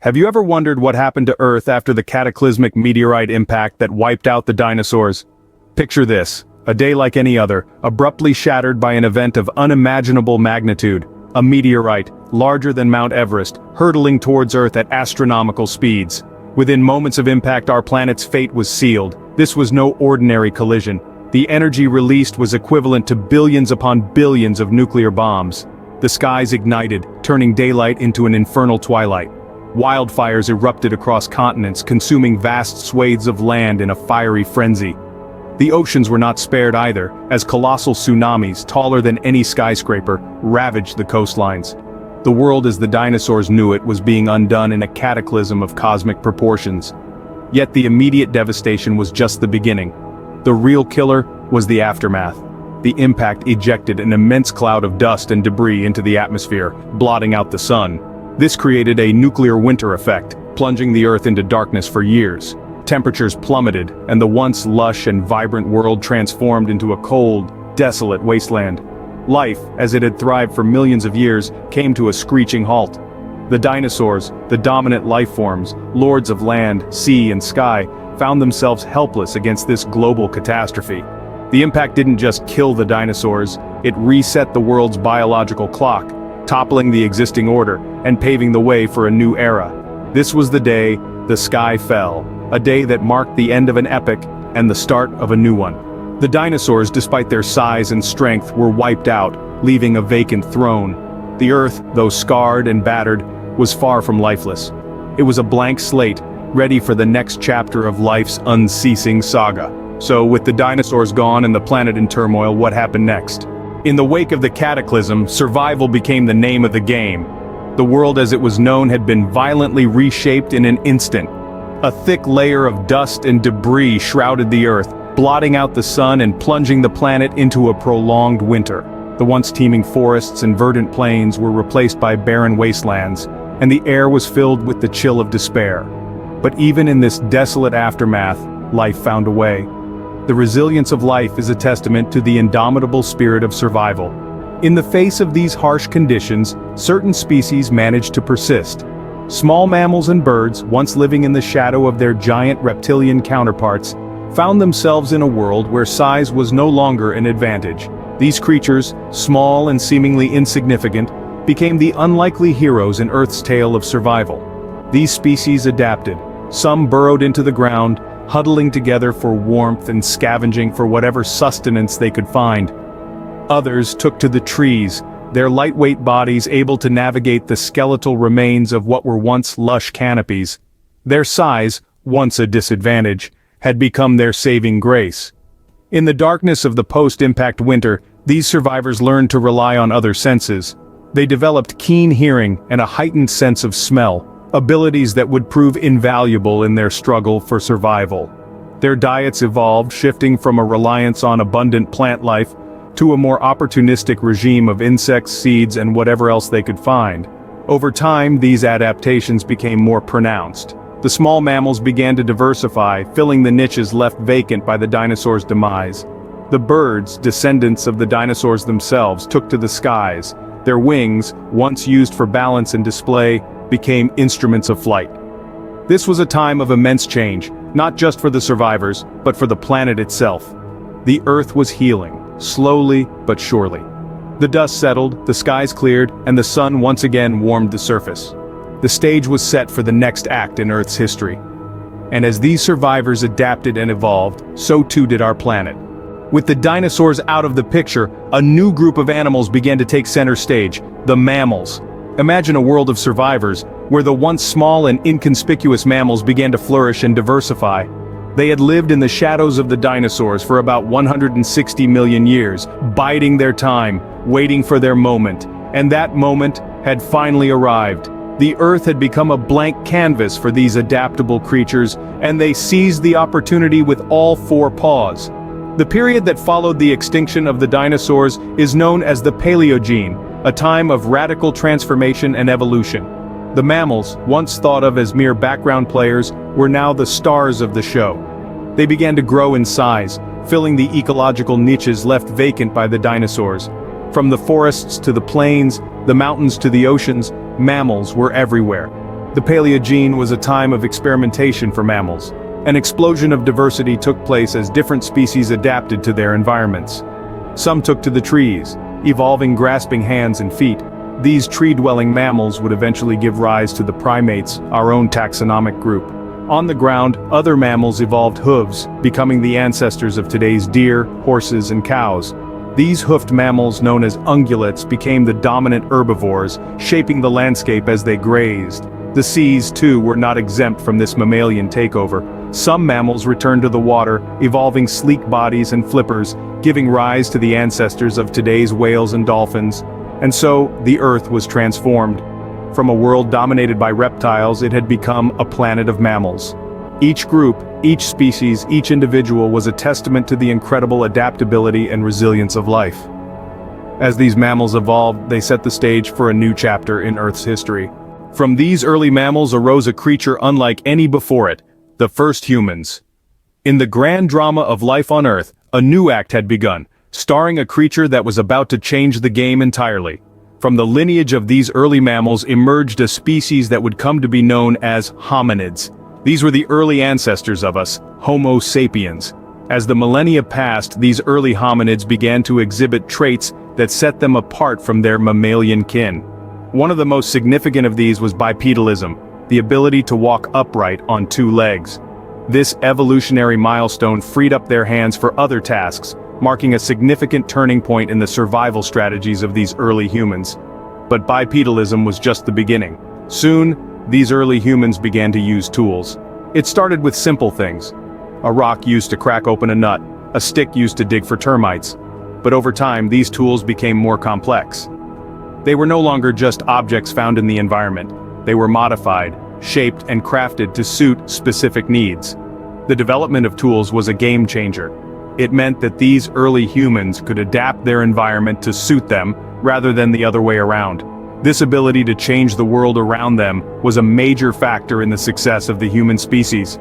Have you ever wondered what happened to Earth after the cataclysmic meteorite impact that wiped out the dinosaurs? Picture this, a day like any other, abruptly shattered by an event of unimaginable magnitude. A meteorite, larger than Mount Everest, hurtling towards Earth at astronomical speeds. Within moments of impact, our planet's fate was sealed. This was no ordinary collision. The energy released was equivalent to billions upon billions of nuclear bombs. The skies ignited, turning daylight into an infernal twilight. Wildfires erupted across continents, consuming vast swathes of land in a fiery frenzy. The oceans were not spared either, as colossal tsunamis, taller than any skyscraper, ravaged the coastlines. The world as the dinosaurs knew it was being undone in a cataclysm of cosmic proportions. Yet the immediate devastation was just the beginning. The real killer was the aftermath. The impact ejected an immense cloud of dust and debris into the atmosphere, blotting out the sun. This created a nuclear winter effect, plunging the Earth into darkness for years. Temperatures plummeted, and the once lush and vibrant world transformed into a cold, desolate wasteland. Life, as it had thrived for millions of years, came to a screeching halt. The dinosaurs, the dominant life forms, lords of land, sea and sky, found themselves helpless against this global catastrophe. The impact didn't just kill the dinosaurs, it reset the world's biological clock, toppling the existing order and paving the way for a new era. This was the day the sky fell, a day that marked the end of an epoch and the start of a new one. The dinosaurs, despite their size and strength, were wiped out, leaving a vacant throne. The Earth, though scarred and battered, was far from lifeless. It was a blank slate, ready for the next chapter of life's unceasing saga. So, with the dinosaurs gone and the planet in turmoil, what happened next? In the wake of the cataclysm, survival became the name of the game. The world as it was known had been violently reshaped in an instant. A thick layer of dust and debris shrouded the Earth, blotting out the sun and plunging the planet into a prolonged winter. The once teeming forests and verdant plains were replaced by barren wastelands, and the air was filled with the chill of despair. But even in this desolate aftermath, life found a way. The resilience of life is a testament to the indomitable spirit of survival. In the face of these harsh conditions, certain species managed to persist. Small mammals and birds, once living in the shadow of their giant reptilian counterparts, found themselves in a world where size was no longer an advantage. These creatures, small and seemingly insignificant, became the unlikely heroes in Earth's tale of survival. These species adapted. Some burrowed into the ground, huddling together for warmth and scavenging for whatever sustenance they could find. Others took to the trees, their lightweight bodies able to navigate the skeletal remains of what were once lush canopies. Their size, once a disadvantage, had become their saving grace. In the darkness of the post-impact winter, these survivors learned to rely on other senses. They developed keen hearing and a heightened sense of smell, abilities that would prove invaluable in their struggle for survival. Their diets evolved, shifting from a reliance on abundant plant life to a more opportunistic regime of insects, seeds, and whatever else they could find. Over time, these adaptations became more pronounced. The small mammals began to diversify, filling the niches left vacant by the dinosaurs' demise. The birds, descendants of the dinosaurs themselves, took to the skies. Their wings, once used for balance and display, became instruments of flight. This was a time of immense change, not just for the survivors, but for the planet itself. The Earth was healing, slowly but surely. The dust settled, the skies cleared, and the sun once again warmed the surface. The stage was set for the next act in Earth's history. And as these survivors adapted and evolved, so too did our planet. With the dinosaurs out of the picture, a new group of animals began to take center stage, the mammals. Imagine a world of survivors, where the once small and inconspicuous mammals began to flourish and diversify. They had lived in the shadows of the dinosaurs for about 160 million years, biding their time, waiting for their moment. And that moment had finally arrived. The Earth had become a blank canvas for these adaptable creatures, and they seized the opportunity with all four paws. The period that followed the extinction of the dinosaurs is known as the Paleogene, a time of radical transformation and evolution. The mammals, once thought of as mere background players, were now the stars of the show. They began to grow in size, filling the ecological niches left vacant by the dinosaurs. From the forests to the plains, the mountains to the oceans, mammals were everywhere. The Paleogene was a time of experimentation for mammals. An explosion of diversity took place as different species adapted to their environments. Some took to the trees, evolving grasping hands and feet. These tree-dwelling mammals would eventually give rise to the primates, our own taxonomic group. On the ground, other mammals evolved hooves, becoming the ancestors of today's deer, horses, and cows. These hoofed mammals, known as ungulates, became the dominant herbivores, shaping the landscape as they grazed. The seas, too, were not exempt from this mammalian takeover. Some mammals returned to the water, evolving sleek bodies and flippers, giving rise to the ancestors of today's whales and dolphins. And so, the Earth was transformed. From a world dominated by reptiles, it had become a planet of mammals. Each group, each species, each individual was a testament to the incredible adaptability and resilience of life. As these mammals evolved, they set the stage for a new chapter in Earth's history. From these early mammals arose a creature unlike any before it, the first humans. In the grand drama of life on Earth, a new act had begun, starring a creature that was about to change the game entirely. From the lineage of these early mammals emerged a species that would come to be known as hominids. These were the early ancestors of us, Homo sapiens. As the millennia passed, these early hominids began to exhibit traits that set them apart from their mammalian kin. One of the most significant of these was bipedalism, the ability to walk upright on two legs. This evolutionary milestone freed up their hands for other tasks, marking a significant turning point in the survival strategies of these early humans. But bipedalism was just the beginning. Soon, these early humans began to use tools. It started with simple things. A rock used to crack open a nut, a stick used to dig for termites. But over time, these tools became more complex. They were no longer just objects found in the environment. They were modified, shaped, and crafted to suit specific needs. The development of tools was a game changer. It meant that these early humans could adapt their environment to suit them, rather than the other way around. This ability to change the world around them was a major factor in the success of the human species.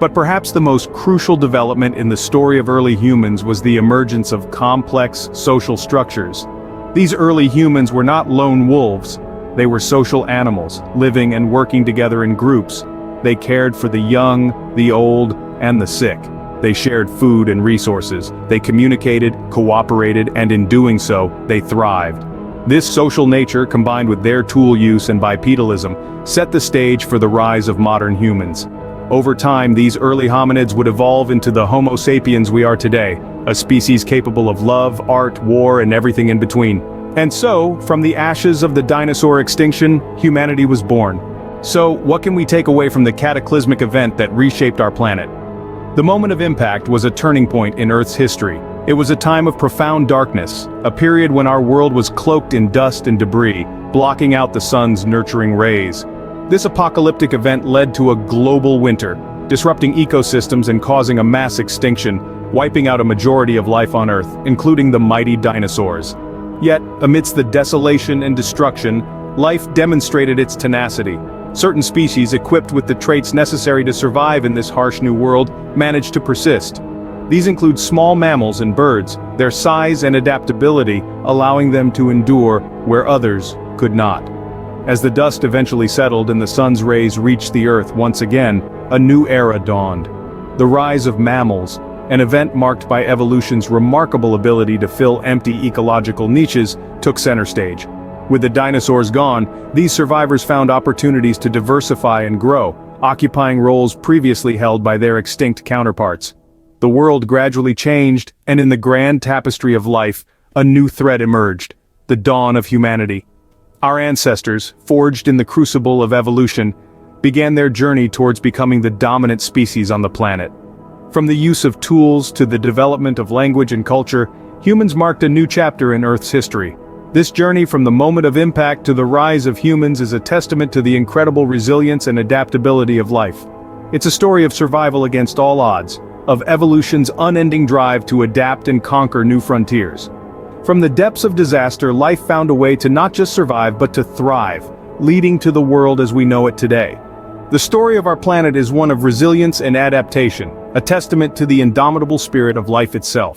But perhaps the most crucial development in the story of early humans was the emergence of complex social structures. These early humans were not lone wolves. They were social animals, living and working together in groups. They cared for the young, the old, and the sick. They shared food and resources. They communicated, cooperated, and in doing so, they thrived. This social nature, combined with their tool use and bipedalism, set the stage for the rise of modern humans. Over time, these early hominids would evolve into the Homo sapiens we are today, a species capable of love, art, war, and everything in between. And so, from the ashes of the dinosaur extinction, humanity was born. So, what can we take away from the cataclysmic event that reshaped our planet? The moment of impact was a turning point in Earth's history. It was a time of profound darkness, a period when our world was cloaked in dust and debris, blocking out the sun's nurturing rays. This apocalyptic event led to a global winter, disrupting ecosystems and causing a mass extinction, wiping out a majority of life on Earth, including the mighty dinosaurs. Yet, amidst the desolation and destruction, life demonstrated its tenacity. Certain species equipped with the traits necessary to survive in this harsh new world managed to persist. These include small mammals and birds, their size and adaptability allowing them to endure where others could not. As the dust eventually settled and the sun's rays reached the Earth once again, a new era dawned. The rise of mammals, an event marked by evolution's remarkable ability to fill empty ecological niches, took center stage. With the dinosaurs gone, these survivors found opportunities to diversify and grow, occupying roles previously held by their extinct counterparts. The world gradually changed, and in the grand tapestry of life, a new thread emerged: the dawn of humanity. Our ancestors, forged in the crucible of evolution, began their journey towards becoming the dominant species on the planet. From the use of tools to the development of language and culture, humans marked a new chapter in Earth's history. This journey from the moment of impact to the rise of humans is a testament to the incredible resilience and adaptability of life. It's a story of survival against all odds, of evolution's unending drive to adapt and conquer new frontiers. From the depths of disaster, life found a way to not just survive but to thrive, leading to the world as we know it today. The story of our planet is one of resilience and adaptation, a testament to the indomitable spirit of life itself.